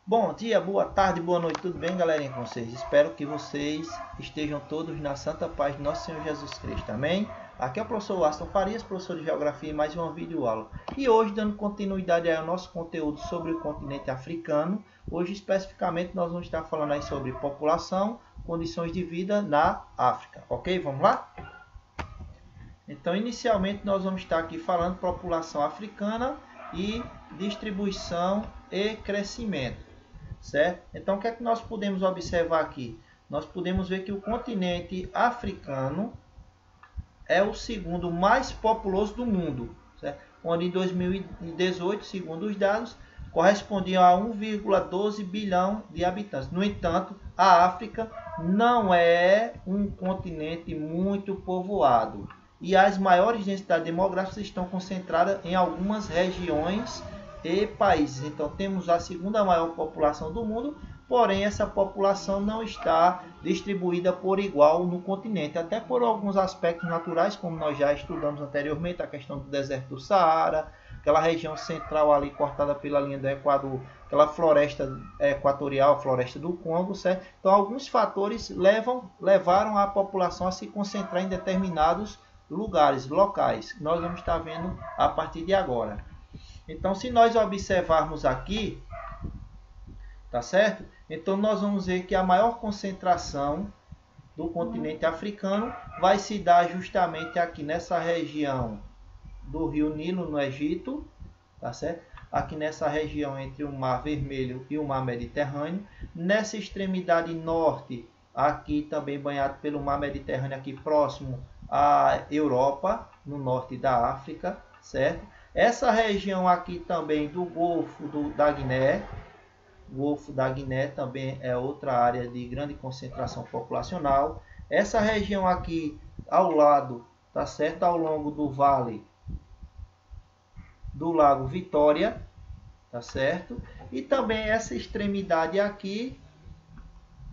Bom dia, boa tarde, boa noite, tudo bem, galerinha, com vocês? Espero que vocês estejam todos na santa paz de nosso Senhor Jesus Cristo, amém? Aqui é o professor Aston Farias, professor de Geografia, em mais uma videoaula. E hoje, dando continuidade ao nosso conteúdo sobre o continente africano, hoje especificamente nós vamos estar falando aí sobre população, condições de vida na África, ok? Vamos lá? Então, inicialmente, nós vamos estar aqui falando população africana e distribuição e crescimento. Certo? Então, o que é que nós podemos observar aqui? Nós podemos ver que o continente africano é o segundo mais populoso do mundo, certo? Onde em 2018, segundo os dados, correspondiam a 1,12 bilhão de habitantes. No entanto, a África não é um continente muito povoado e as maiores densidades demográficas estão concentradas em algumas regiões e países. Então temos a segunda maior população do mundo, porém essa população não está distribuída por igual no continente, até por alguns aspectos naturais, como nós já estudamos anteriormente, a questão do deserto do Saara, aquela região central ali cortada pela linha do Equador, aquela floresta equatorial, a floresta do Congo, certo? Então alguns fatores levaram a população a se concentrar em determinados lugares, locais, que nós vamos estar vendo a partir de agora. Então, se nós observarmos aqui, tá certo? Então, nós vamos ver que a maior concentração do continente africano vai se dar justamente aqui nessa região do Rio Nilo, no Egito, tá certo? Aqui nessa região entre o Mar Vermelho e o Mar Mediterrâneo. Nessa extremidade norte, aqui também banhado pelo Mar Mediterrâneo, aqui próximo à Europa, no norte da África, certo? Essa região aqui também do Golfo da Guiné, o Golfo da Guiné também é outra área de grande concentração populacional. Essa região aqui ao lado, tá certo? Ao longo do vale do Lago Vitória, tá certo? E também essa extremidade aqui,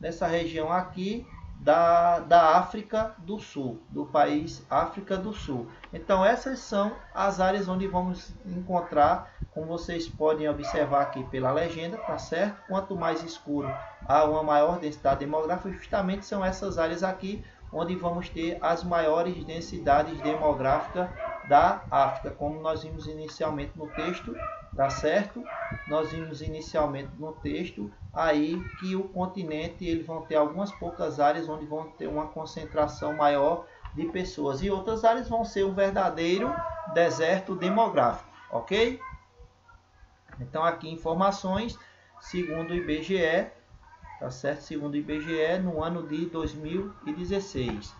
nessa região aqui, da África do Sul, do país África do Sul. Então essas são as áreas onde vamos encontrar, como vocês podem observar aqui pela legenda, tá certo? Quanto mais escuro há uma maior densidade demográfica, justamente são essas áreas aqui onde vamos ter as maiores densidades demográficas da África, como nós vimos inicialmente no texto, tá certo? Nós vimos inicialmente no texto aí que o continente ele vão ter algumas poucas áreas onde vão ter uma concentração maior de pessoas e outras áreas vão ser um verdadeiro deserto demográfico, ok? Então aqui informações segundo o IBGE, tá certo? Segundo o IBGE no ano de 2016.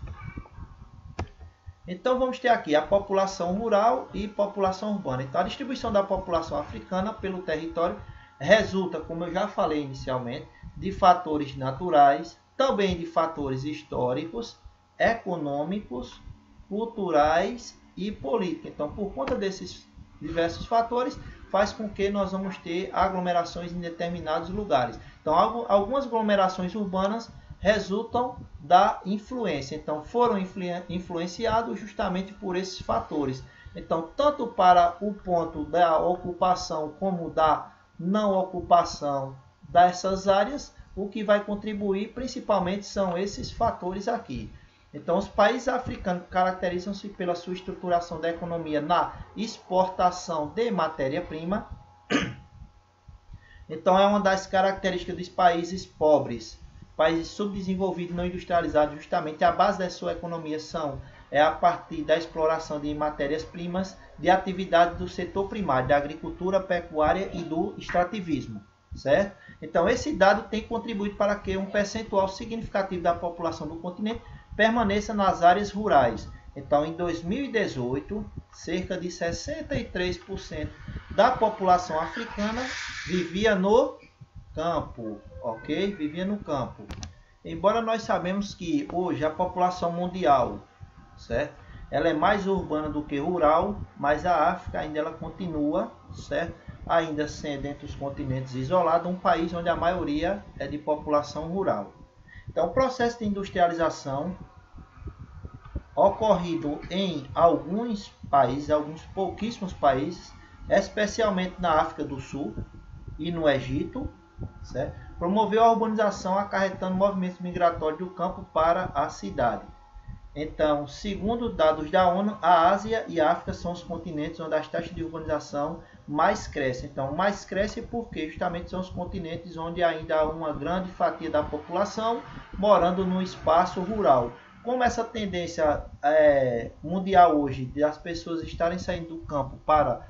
Então vamos ter aqui a população rural e população urbana. Então a distribuição da população africana pelo território resulta, como eu já falei inicialmente, de fatores naturais, também de fatores históricos, econômicos, culturais e políticos. Então, por conta desses diversos fatores, faz com que nós vamos ter aglomerações em determinados lugares. Então, algumas aglomerações urbanas resultam da influência. Então, foram influenciados justamente por esses fatores. Então, tanto para o ponto da ocupação como da não ocupação dessas áreas, o que vai contribuir principalmente são esses fatores aqui. Então, os países africanos caracterizam-se pela sua estruturação da economia na exportação de matéria-prima. Então, é uma das características dos países pobres. Países subdesenvolvidos e não industrializados, justamente a base da sua economia é a partir da exploração de matérias-primas, de atividades do setor primário, da agricultura, pecuária e do extrativismo, certo? Então, esse dado tem contribuído para que um percentual significativo da população do continente permaneça nas áreas rurais. Então, em 2018, cerca de 63% da população africana vivia no campo, ok? Vivia no campo. Embora nós sabemos que hoje a população mundial, certo? Ela é mais urbana do que rural, mas a África ainda ela continua, certo? Ainda sendo entre os continentes isolados, um país onde a maioria é de população rural. Então, o processo de industrialização ocorrido em alguns países, alguns pouquíssimos países, especialmente na África do Sul e no Egito, certo? Promoveu a urbanização, acarretando movimentos migratórios do campo para a cidade. Então, segundo dados da ONU, a Ásia e a África são os continentes onde as taxas de urbanização mais crescem. Então, mais cresce porque justamente são os continentes onde ainda há uma grande fatia da população morando no espaço rural. Como essa tendência mundial hoje de as pessoas estarem saindo do campo para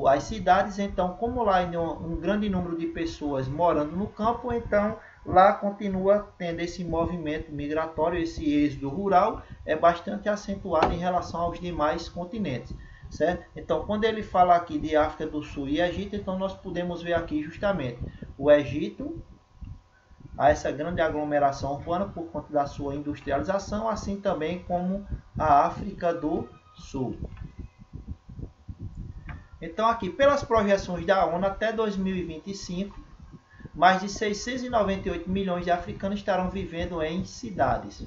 as cidades, então, como lá ainda um grande número de pessoas morando no campo, então lá continua tendo esse movimento migratório, esse êxodo rural é bastante acentuado em relação aos demais continentes, certo? Então, quando ele fala aqui de África do Sul e Egito, então nós podemos ver aqui justamente o Egito, há essa grande aglomeração urbana por conta da sua industrialização, assim também como a África do Sul. Então, aqui, pelas projeções da ONU, até 2025, mais de 698 milhões de africanos estarão vivendo em cidades.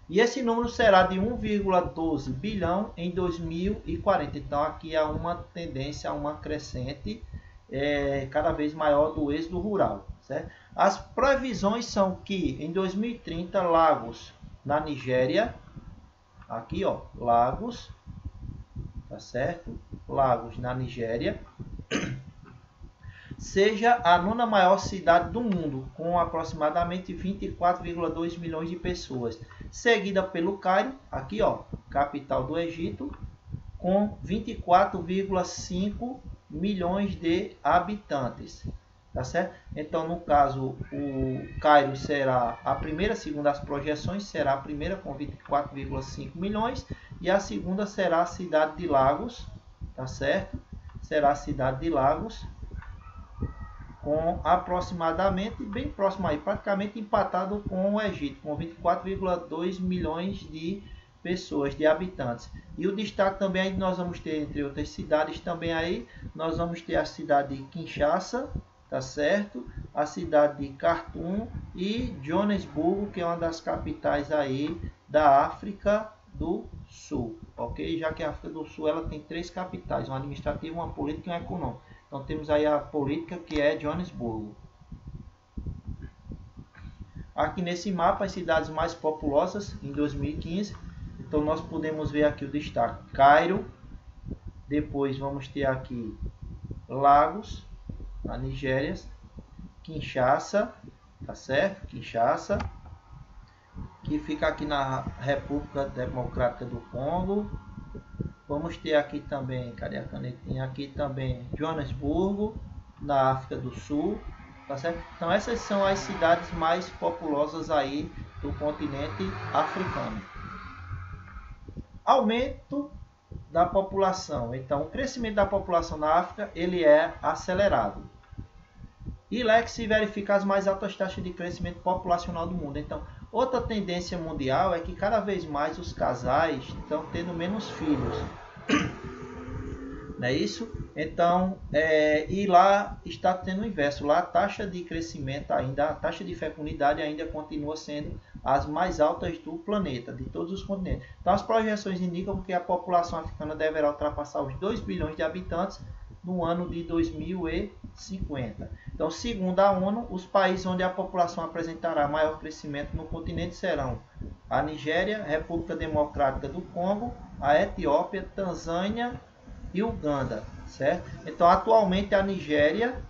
E esse número será de 1,12 bilhão em 2040. Então, aqui há uma tendência a uma crescente cada vez maior do êxodo rural, certo? As previsões são que em 2030, Lagos, na Nigéria, aqui ó, Lagos, tá certo? Lagos, na Nigéria, seja a nona maior cidade do mundo, com aproximadamente 24,2 milhões de pessoas, seguida pelo Cairo, aqui ó, capital do Egito, com 24,5 milhões de habitantes, tá certo? Então, no caso, o Cairo será a primeira, segundo as projeções, será a primeira com 24,5 milhões e a segunda será a cidade de Lagos, tá certo? Será a cidade de Lagos, com aproximadamente, bem próximo aí, praticamente empatado com o Egito, com 24,2 milhões de pessoas, de habitantes. E o destaque também aí nós vamos ter, entre outras cidades também aí, nós vamos ter a cidade de Kinshasa, tá certo? A cidade de Khartoum e Joanesburgo, que é uma das capitais aí da África do Sul, ok? Já que a África do Sul ela tem 3 capitais, uma administrativa, uma política e uma econômica. Então temos aí a política, que é Joanesburgo. Aqui nesse mapa as cidades mais populosas em 2015. Então nós podemos ver aqui o destaque: Cairo, depois vamos ter aqui Lagos, na Nigéria, Kinshasa, tá certo? Kinshasa, que fica aqui na República Democrática do Congo. Vamos ter aqui também, cadê a canetinha? Aqui também Joanesburgo, na África do Sul, tá certo? Então essas são as cidades mais populosas aí do continente africano. Aumento da população. Então o crescimento da população na África ele é acelerado. E lá é que se verifica as mais altas taxas de crescimento populacional do mundo. Então, outra tendência mundial é que cada vez mais os casais estão tendo menos filhos. Não é isso? Então, e lá está tendo o inverso. Lá a taxa de crescimento ainda, a taxa de fecundidade ainda continua sendo as mais altas do planeta, de todos os continentes. Então, as projeções indicam que a população africana deverá ultrapassar os 2 bilhões de habitantes no ano de 2050. Então, segundo a ONU, os países onde a população apresentará maior crescimento no continente serão a Nigéria, República Democrática do Congo, a Etiópia, Tanzânia e Uganda, certo? Então, atualmente a Nigéria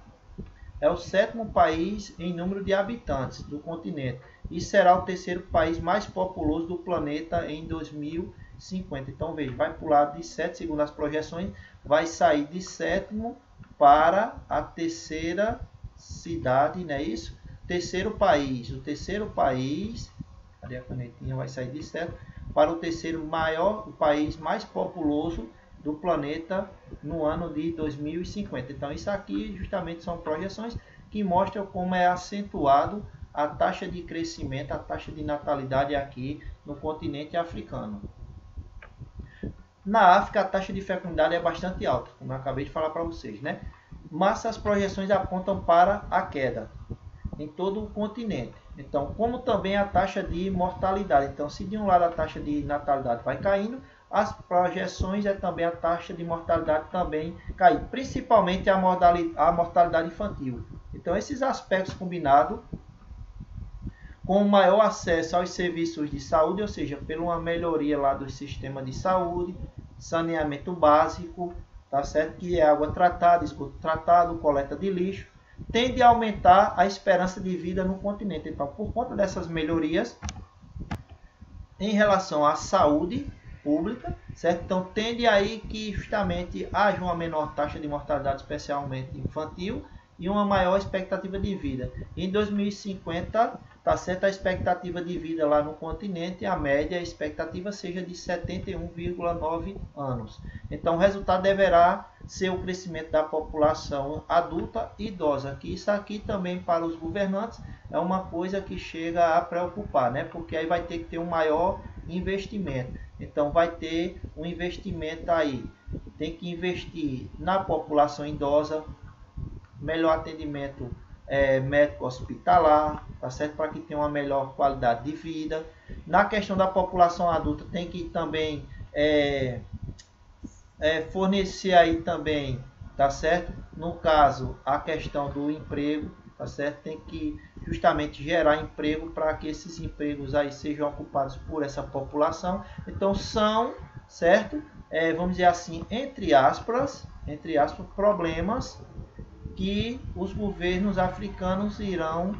é o 7º país em número de habitantes do continente e será o 3º país mais populoso do planeta em 2050. Então, veja, vai pular de 7, segundo as projeções, vai sair de 7º para a 3ª cidade, não é isso? O 3º país, cadê a canetinha? Vai sair de 7 para o 3º maior, o país mais populoso do planeta no ano de 2050. Então, isso aqui justamente são projeções que mostram como é acentuado a taxa de crescimento, a taxa de natalidade aqui no continente africano. Na África, a taxa de fecundidade é bastante alta, como eu acabei de falar para vocês, né? Mas as projeções apontam para a queda em todo o continente. Então, como também a taxa de mortalidade. Então, se de um lado a taxa de natalidade vai caindo, as projeções é também a taxa de mortalidade também cair, principalmente a mortalidade infantil. Então, esses aspectos combinados com maior acesso aos serviços de saúde, ou seja, pela uma melhoria lá do sistema de saúde, saneamento básico, tá certo? Que é água tratada, esgoto tratado, coleta de lixo, tende a aumentar a esperança de vida no continente. Então, por conta dessas melhorias em relação à saúde pública, certo? Então, tende aí que justamente haja uma menor taxa de mortalidade, especialmente infantil, e uma maior expectativa de vida. Em 2050, tá certo? A expectativa de vida lá no continente, a média, a expectativa seja de 71,9 anos. Então, o resultado deverá ser o crescimento da população adulta e idosa, que isso aqui também para os governantes é uma coisa que chega a preocupar, né? Porque aí vai ter que ter um maior investimento. Então, vai ter um investimento aí. Tem que investir na população idosa, melhor atendimento médico hospitalar, tá certo? Para que tenha uma melhor qualidade de vida. Na questão da população adulta, tem que também fornecer aí também, tá certo? No caso, a questão do emprego, tá certo? Tem que justamente gerar emprego para que esses empregos aí sejam ocupados por essa população. Então, são, certo? Vamos dizer assim, entre aspas, problemas que os governos africanos irão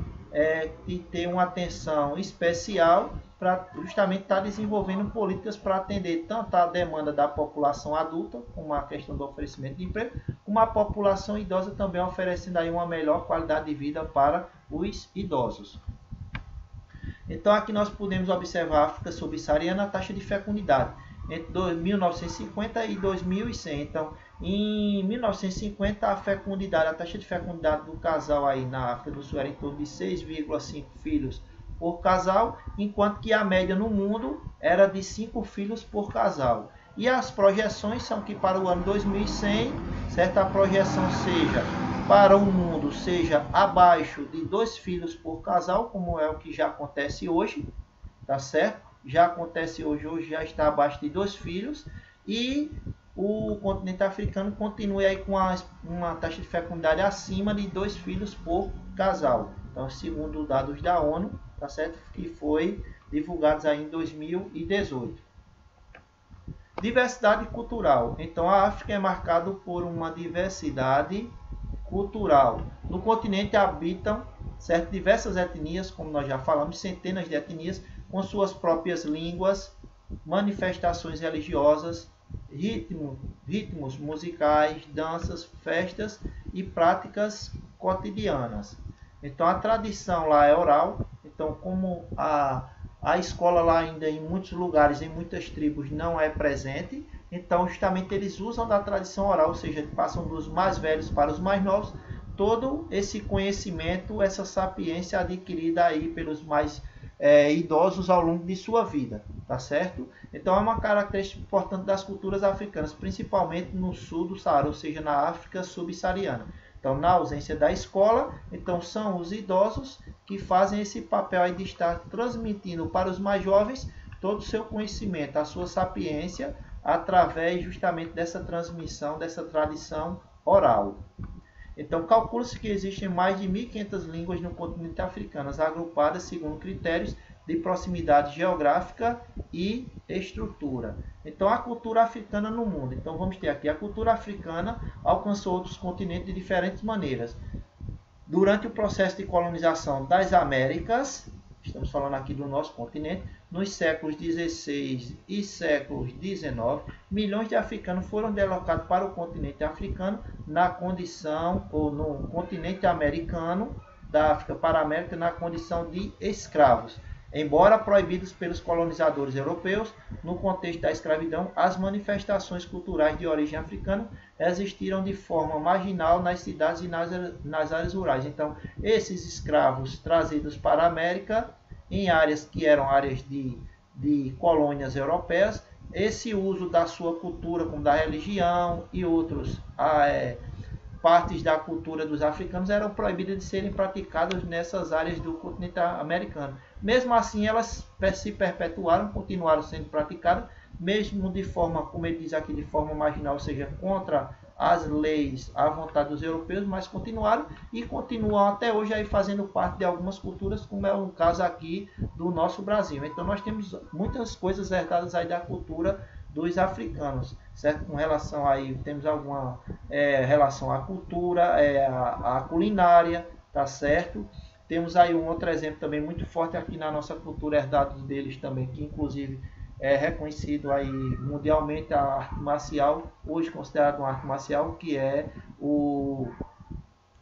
ter uma atenção especial para justamente estar desenvolvendo políticas para atender tanto a demanda da população adulta, como a questão do oferecimento de emprego, como a população idosa também oferecendo aí uma melhor qualidade de vida para os idosos. Então aqui nós podemos observar a África subsaariana, a taxa de fecundidade entre 1950 e 2100. Então, em 1950, a taxa de fecundidade do casal aí na África do Sul era em torno de 6,5 filhos por casal, enquanto que a média no mundo era de 5 filhos por casal. E as projeções são que para o ano 2100, certo? A projeção seja para o mundo seja abaixo de 2 filhos por casal, como é o que já acontece hoje, tá certo? Já acontece hoje já está abaixo de 2 filhos, e o continente africano continua aí com uma taxa de fecundidade acima de 2 filhos por casal. Então, segundo dados da ONU, tá certo? Que foi divulgados aí em 2018. Diversidade cultural. Então, a África é marcada por uma diversidade cultural. No continente habitam, certo, diversas etnias, como nós já falamos, centenas de etnias, com suas próprias línguas, manifestações religiosas, ritmos musicais, danças, festas e práticas cotidianas. Então a tradição lá é oral. Então, como a escola lá ainda em muitos lugares, em muitas tribos, não é presente, então justamente eles usam da tradição oral, ou seja, passam dos mais velhos para os mais novos, todo esse conhecimento, essa sapiência adquirida aí pelos mais idosos ao longo de sua vida, tá certo? Então é uma característica importante das culturas africanas, principalmente no sul do Saara, ou seja, na África subsaariana. Então, na ausência da escola, então são os idosos que fazem esse papel aí de estar transmitindo para os mais jovens todo o seu conhecimento, a sua sapiência, através justamente dessa transmissão, dessa tradição oral. Então, calcula-se que existem mais de 1.500 línguas no continente africano, agrupadas segundo critérios de proximidade geográfica e estrutura. Então, a cultura africana no mundo. Então, vamos ter aqui a cultura africana alcançou outros continentes de diferentes maneiras. Durante o processo de colonização das Américas, estamos falando aqui do nosso continente, nos séculos XVI e séculos XIX, milhões de africanos foram deslocados para o continente africano na condição, ou no continente americano, da África para a América, na condição de escravos. Embora proibidos pelos colonizadores europeus, no contexto da escravidão, as manifestações culturais de origem africana existiram de forma marginal nas cidades e nas áreas rurais. Então, esses escravos trazidos para a América, em áreas que eram áreas de colônias europeias, esse uso da sua cultura, como da religião e outros partes da cultura dos africanos eram proibidas de serem praticadas nessas áreas do continente americano. Mesmo assim, elas se perpetuaram, continuaram sendo praticadas, mesmo de forma, como ele diz aqui, de forma marginal, ou seja, contra as leis à vontade dos europeus, mas continuaram e continuam até hoje aí fazendo parte de algumas culturas, como é o caso aqui do nosso Brasil. Então nós temos muitas coisas herdadas aí da cultura dos africanos, certo? Com relação aí, temos alguma relação à cultura, à culinária, tá certo? Temos aí um outro exemplo também muito forte aqui na nossa cultura, herdado deles também, que inclusive é reconhecido aí mundialmente, a arte marcial, hoje considerado uma arte marcial, que é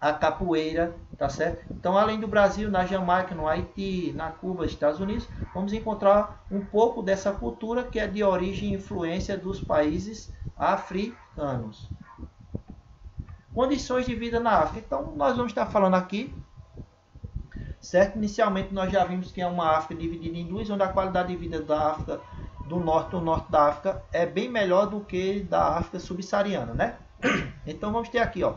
a capoeira, tá certo? Então, além do Brasil, na Jamaica, no Haiti, na Cuba, Estados Unidos, vamos encontrar um pouco dessa cultura que é de origem e influência dos países africanos. Condições de vida na África. Então, nós vamos estar falando aqui, certo? Inicialmente, nós já vimos que é uma África dividida em duas, onde a qualidade de vida da África do norte da África é bem melhor do que da África subsaariana, né? Então, vamos ter aqui, ó.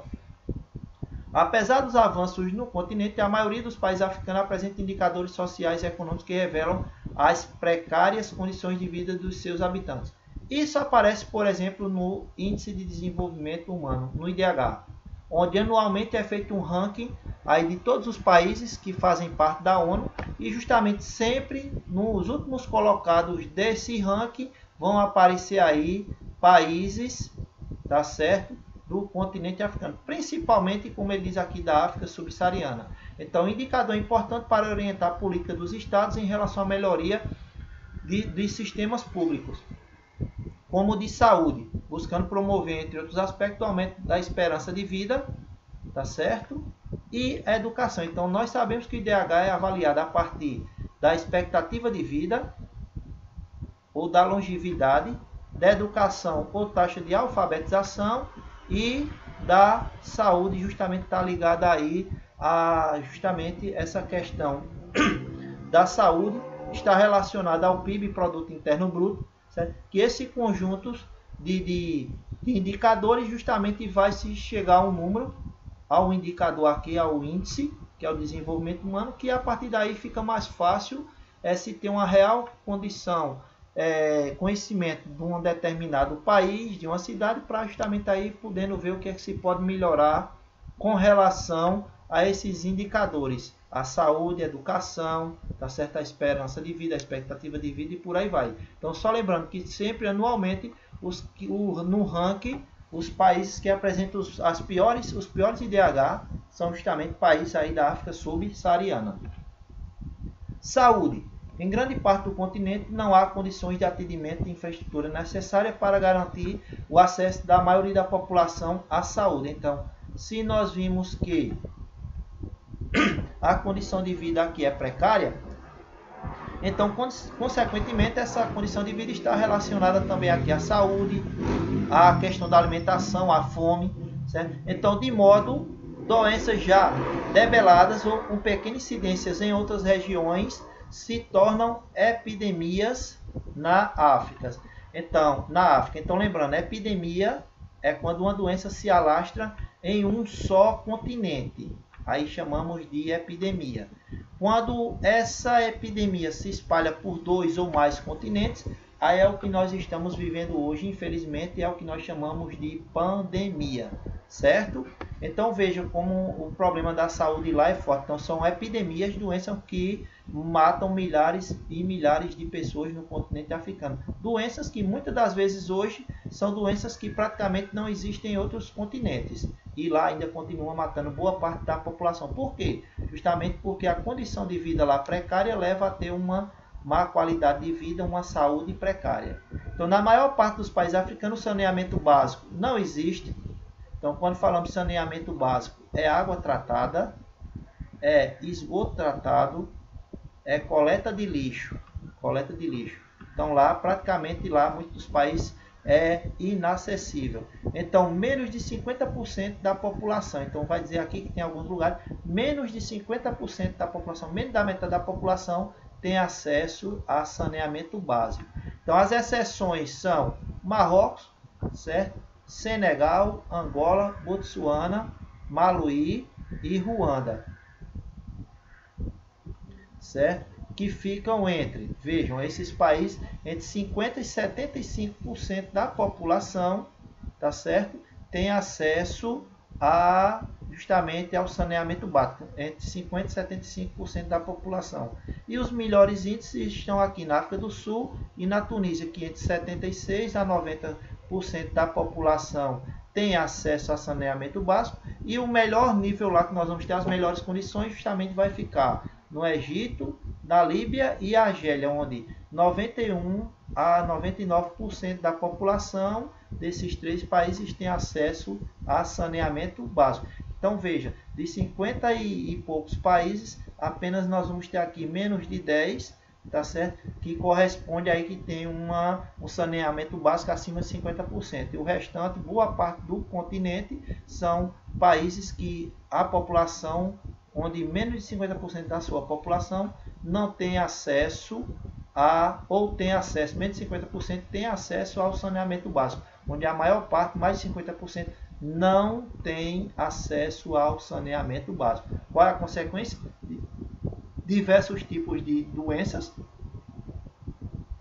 Apesar dos avanços no continente, a maioria dos países africanos apresenta indicadores sociais e econômicos que revelam as precárias condições de vida dos seus habitantes. Isso aparece, por exemplo, no Índice de Desenvolvimento Humano, no IDH, onde anualmente é feito um ranking aí de todos os países que fazem parte da ONU, e justamente sempre nos últimos colocados desse ranking vão aparecer aí países, tá certo, do continente africano, principalmente, como ele diz aqui, da África subsaariana. Então, indicador importante para orientar a política dos estados em relação à melhoria de sistemas públicos, como de saúde, buscando promover, entre outros aspectos, o aumento da esperança de vida, tá certo? E a educação. Então, nós sabemos que o IDH é avaliado a partir da expectativa de vida ou da longevidade, da educação ou taxa de alfabetização e da saúde, justamente está ligada aí a justamente essa questão da saúde, está relacionada ao PIB, Produto Interno Bruto, certo? Que esse conjunto de indicadores justamente vai se chegar a um número, ao indicador aqui, ao índice, que é o desenvolvimento humano, que a partir daí fica mais fácil se ter uma real condição, conhecimento de um determinado país, de uma cidade, para justamente aí podendo ver o que é que se pode melhorar com relação a esses indicadores, a saúde, a educação, tá certo? A esperança de vida, a expectativa de vida e por aí vai. Então, só lembrando que sempre anualmente no ranking, os países que apresentam os piores IDH são justamente países aí da África subsaariana. Saúde. Em grande parte do continente não há condições de atendimento de infraestrutura necessária para garantir o acesso da maioria da população à saúde. Então, se nós vimos que a condição de vida aqui é precária, então, consequentemente, essa condição de vida está relacionada também aqui à saúde, à questão da alimentação, à fome, certo? Então, de modo, doenças já debeladas ou com pequenas incidências em outras regiões se tornam epidemias na África. Então, lembrando, epidemia é quando uma doença se alastra em um só continente. Aí chamamos de epidemia. Quando essa epidemia se espalha por 2 ou mais continentes, aí é o que nós estamos vivendo hoje, infelizmente, é o que nós chamamos de pandemia, certo? Então vejam como o problema da saúde lá é forte. Então são epidemias, doenças que matam milhares e milhares de pessoas no continente africano. Doenças que muitas das vezes hoje são doenças que praticamente não existem em outros continentes. E lá ainda continua matando boa parte da população. Por quê? Justamente porque a condição de vida lá precária leva a ter uma má qualidade de vida, uma saúde precária. Então, na maior parte dos países africanos, o saneamento básico não existe. Então, quando falamos de saneamento básico, é água tratada, é esgoto tratado, é coleta de lixo. Então, lá, praticamente, muitos dos países é inacessível. Então, menos de 50% da população. Então, vai dizer aqui que tem alguns lugares, menos de 50% da população, menos da metade da população tem acesso a saneamento básico. Então, as exceções são Marrocos, certo? Senegal, Angola, Botsuana, Maluí e Ruanda, certo? Que ficam vejam, esses países, entre 50% e 75% da população, tá certo? tem acesso a justamente ao saneamento básico, entre 50% e 75% da população. E os melhores índices estão aqui na África do Sul e na Tunísia, que entre 76% a 90% da população tem acesso a saneamento básico. E o melhor nível lá, que nós vamos ter as melhores condições, justamente vai ficar no Egito, na Líbia e Argélia, onde 91% a 99% da população desses 3 países tem acesso a saneamento básico. Então veja, de 50 e poucos países, apenas nós vamos ter aqui menos de 10, tá certo? Que corresponde aí que tem um saneamento básico acima de 50%. E o restante, boa parte do continente, são países que a população, onde menos de 50% da sua população não tem acesso ou tem acesso, menos de 50% tem acesso ao saneamento básico, onde a maior parte, mais de 50%, não tem acesso ao saneamento básico. Qual é a consequência? Diversos tipos de doenças,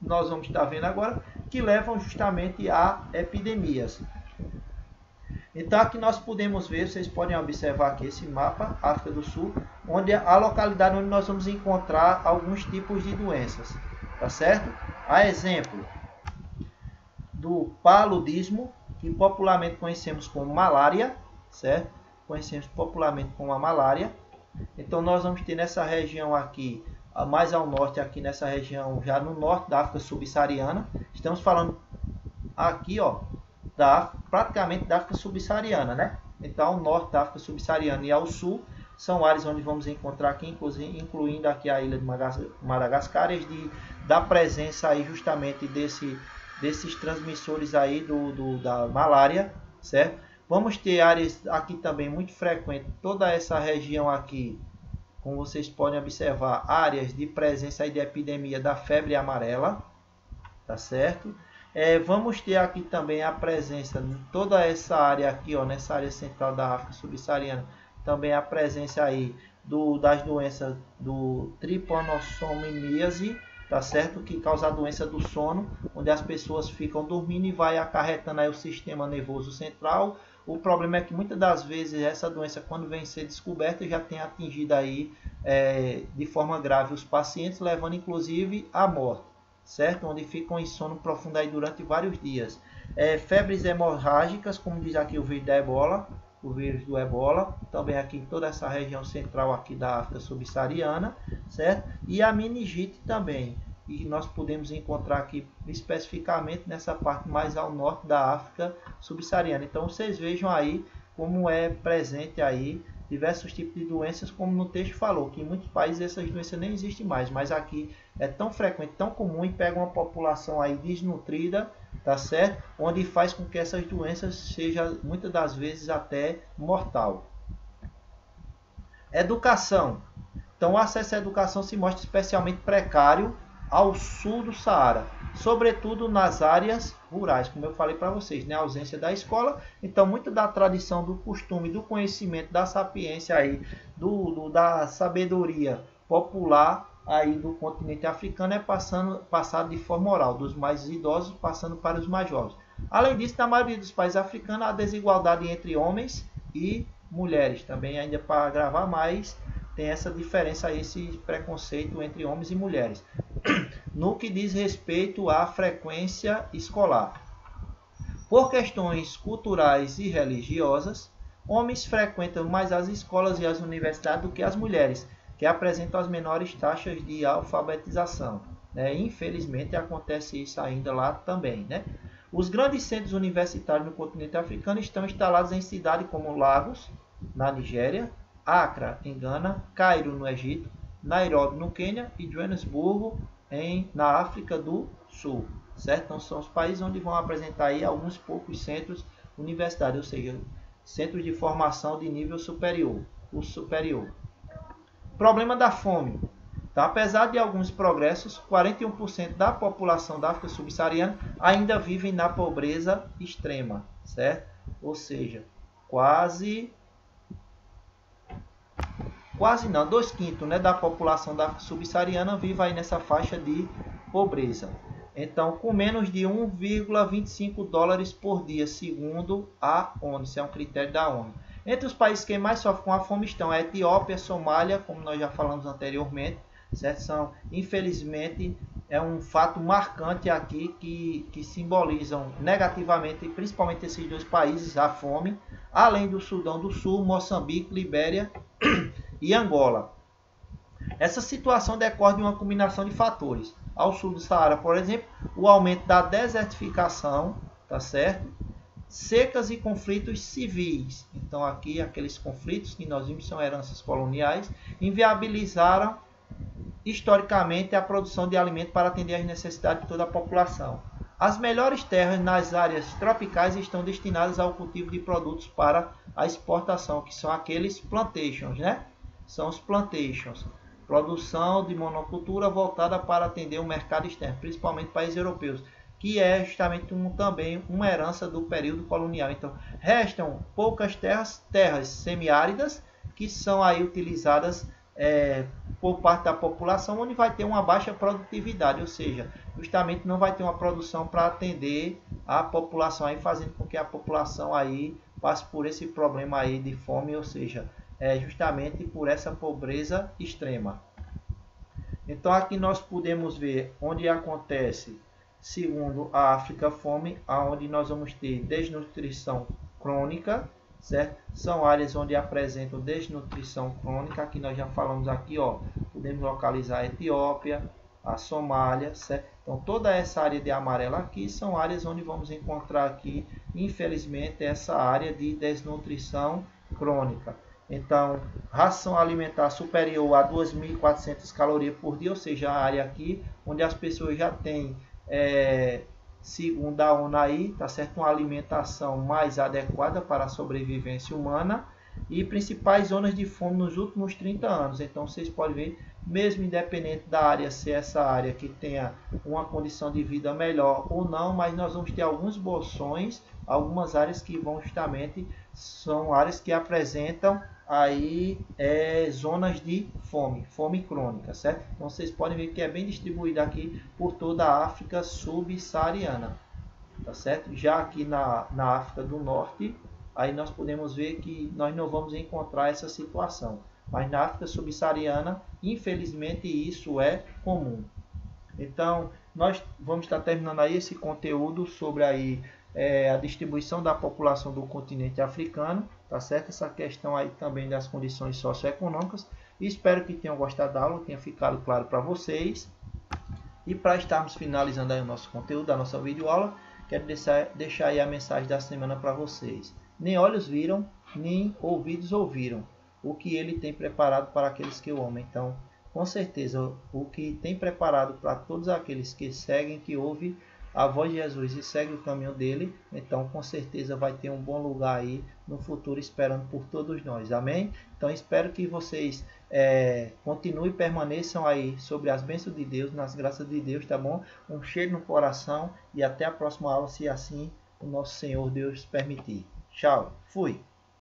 nós vamos estar vendo agora, que levam justamente a epidemias. Então aqui nós podemos ver, vocês podem observar aqui esse mapa, África do Sul, onde a localidade onde nós vamos encontrar alguns tipos de doenças, tá certo? A exemplo do paludismo, que popularmente conhecemos como malária, certo? Conhecemos popularmente como a malária. Então nós vamos ter nessa região aqui, mais ao norte, aqui nessa região, já no norte da África subsaariana. Estamos falando aqui, ó, praticamente da África subsaariana, né? Então, ao norte da África subsaariana e ao sul são áreas onde vamos encontrar aqui, incluindo aqui a ilha de Madagascar, da presença aí justamente desses transmissores aí da malária, certo? Vamos ter áreas aqui também muito frequentes, toda essa região aqui, como vocês podem observar, áreas de presença aí de epidemia da febre amarela, tá certo? Vamos ter aqui também a presença de toda essa área aqui, ó, nessa área central da África subsaariana, também a presença aí das doenças do tripanossomíase, tá certo? Que causa a doença do sono, onde as pessoas ficam dormindo e vai acarretando aí o sistema nervoso central. O problema é que muitas das vezes essa doença, quando vem ser descoberta, já tem atingido aí de forma grave os pacientes, levando inclusive à morte, certo? Onde ficam em sono profundo aí durante vários dias. Febres hemorrágicas, como diz aqui o vírus da ebola, o vírus do ebola, também aqui em toda essa região central aqui da África subsaariana, certo? E a meningite também, e nós podemos encontrar aqui especificamente nessa parte mais ao norte da África subsaariana. Então vocês vejam aí como é presente aí diversos tipos de doenças, como no texto falou, que em muitos países essas doenças nem existem mais, mas aqui é tão frequente, tão comum, e pega uma população aí desnutrida, tá certo? Onde faz com que essas doenças sejam muitas das vezes até mortal. Educação. Então o acesso à educação se mostra especialmente precário ao sul do Saara, sobretudo nas áreas rurais, como eu falei para vocês, né? A ausência da escola. Então muita da tradição, do costume, do conhecimento, da sapiência aí, da sabedoria popular aí do continente africano é passado de forma oral, dos mais idosos passando para os mais jovens. Além disso, na maioria dos países africanos, há desigualdade entre homens e mulheres. Também, ainda para agravar mais, tem essa diferença, esse preconceito entre homens e mulheres, no que diz respeito à frequência escolar. Por questões culturais e religiosas, homens frequentam mais as escolas e as universidades do que as mulheres, que apresentam as menores taxas de alfabetização, né? Infelizmente acontece isso ainda lá também, né? Os grandes centros universitários no continente africano estão instalados em cidades como Lagos, na Nigéria, Accra, em Gana, Cairo, no Egito, Nairobi, no Quênia, e Joanesburgo, na África do Sul, certo? Então são os países onde vão apresentar aí alguns poucos centros universitários, ou seja, centros de formação de nível superior, curso superior. Problema da fome. Então, apesar de alguns progressos, 41% da população da África subsaariana ainda vivem na pobreza extrema, certo? Ou seja, quase não, 2/5, né, da população da África subsaariana vive aí nessa faixa de pobreza. Então, com menos de 1,25 dólares por dia, segundo a ONU. Isso é um critério da ONU. Entre os países que mais sofrem com a fome estão a Etiópia, Somália, como nós já falamos anteriormente, certo? Infelizmente, é um fato marcante aqui que simbolizam negativamente, principalmente esses dois países, a fome, além do Sudão do Sul, Moçambique, Libéria e Angola. Essa situação decorre de uma combinação de fatores. Ao sul do Saara, por exemplo, o aumento da desertificação, tá certo? Secas e conflitos civis. Então aqui aqueles conflitos que nós vimos são heranças coloniais, inviabilizaram historicamente a produção de alimento para atender às necessidades de toda a população. As melhores terras nas áreas tropicais estão destinadas ao cultivo de produtos para a exportação, que são aqueles plantations, né? São os plantations. Produção de monocultura voltada para atender o mercado externo, principalmente países europeus, que é justamente também uma herança do período colonial. Então, restam poucas terras semiáridas, que são aí utilizadas por parte da população, onde vai ter uma baixa produtividade, ou seja, justamente não vai ter uma produção para atender a população, aí fazendo com que a população aí passe por esse problema aí de fome, ou seja, justamente por essa pobreza extrema. Então aqui nós podemos ver onde acontece, segundo a África, fome, aonde nós vamos ter desnutrição crônica, certo? São áreas onde apresentam desnutrição crônica, que nós já falamos aqui, ó, podemos localizar a Etiópia, a Somália, certo? Então toda essa área de amarelo aqui são áreas onde vamos encontrar aqui, infelizmente, essa área de desnutrição crônica. Então, ração alimentar superior a 2.400 calorias por dia, ou seja, a área aqui onde as pessoas já têm, segundo a ONU aí, tá certo, uma alimentação mais adequada para a sobrevivência humana, e principais zonas de fome nos últimos 30 anos. Então, vocês podem ver, mesmo independente da área ser essa área que tenha uma condição de vida melhor ou não, mas nós vamos ter alguns bolsões, algumas áreas que vão justamente, são áreas que apresentam aí zonas de fome crônica, certo? Então vocês podem ver que é bem distribuído aqui por toda a África subsaariana, tá certo? Já aqui na África do Norte, aí nós podemos ver que nós não vamos encontrar essa situação, mas na África subsaariana, infelizmente, isso é comum. Então nós vamos estar terminando aí esse conteúdo sobre aí a distribuição da população do continente africano, tá certo? Essa questão aí também das condições socioeconômicas. E espero que tenham gostado da aula, tenha ficado claro para vocês. E para estarmos finalizando aí o nosso conteúdo, da nossa videoaula, quero deixar aí a mensagem da semana para vocês. Nem olhos viram, nem ouvidos ouviram o que ele tem preparado para aqueles que o amam. Então, com certeza, o que tem preparado para todos aqueles que seguem, que ouvem a voz de Jesus e segue o caminho dele, então com certeza vai ter um bom lugar aí no futuro esperando por todos nós, amém? Então espero que vocês continuem e permaneçam aí sobre as bênçãos de Deus, nas graças de Deus, tá bom? Um cheiro no coração e até a próxima aula, se assim o nosso Senhor Deus permitir. Tchau, fui!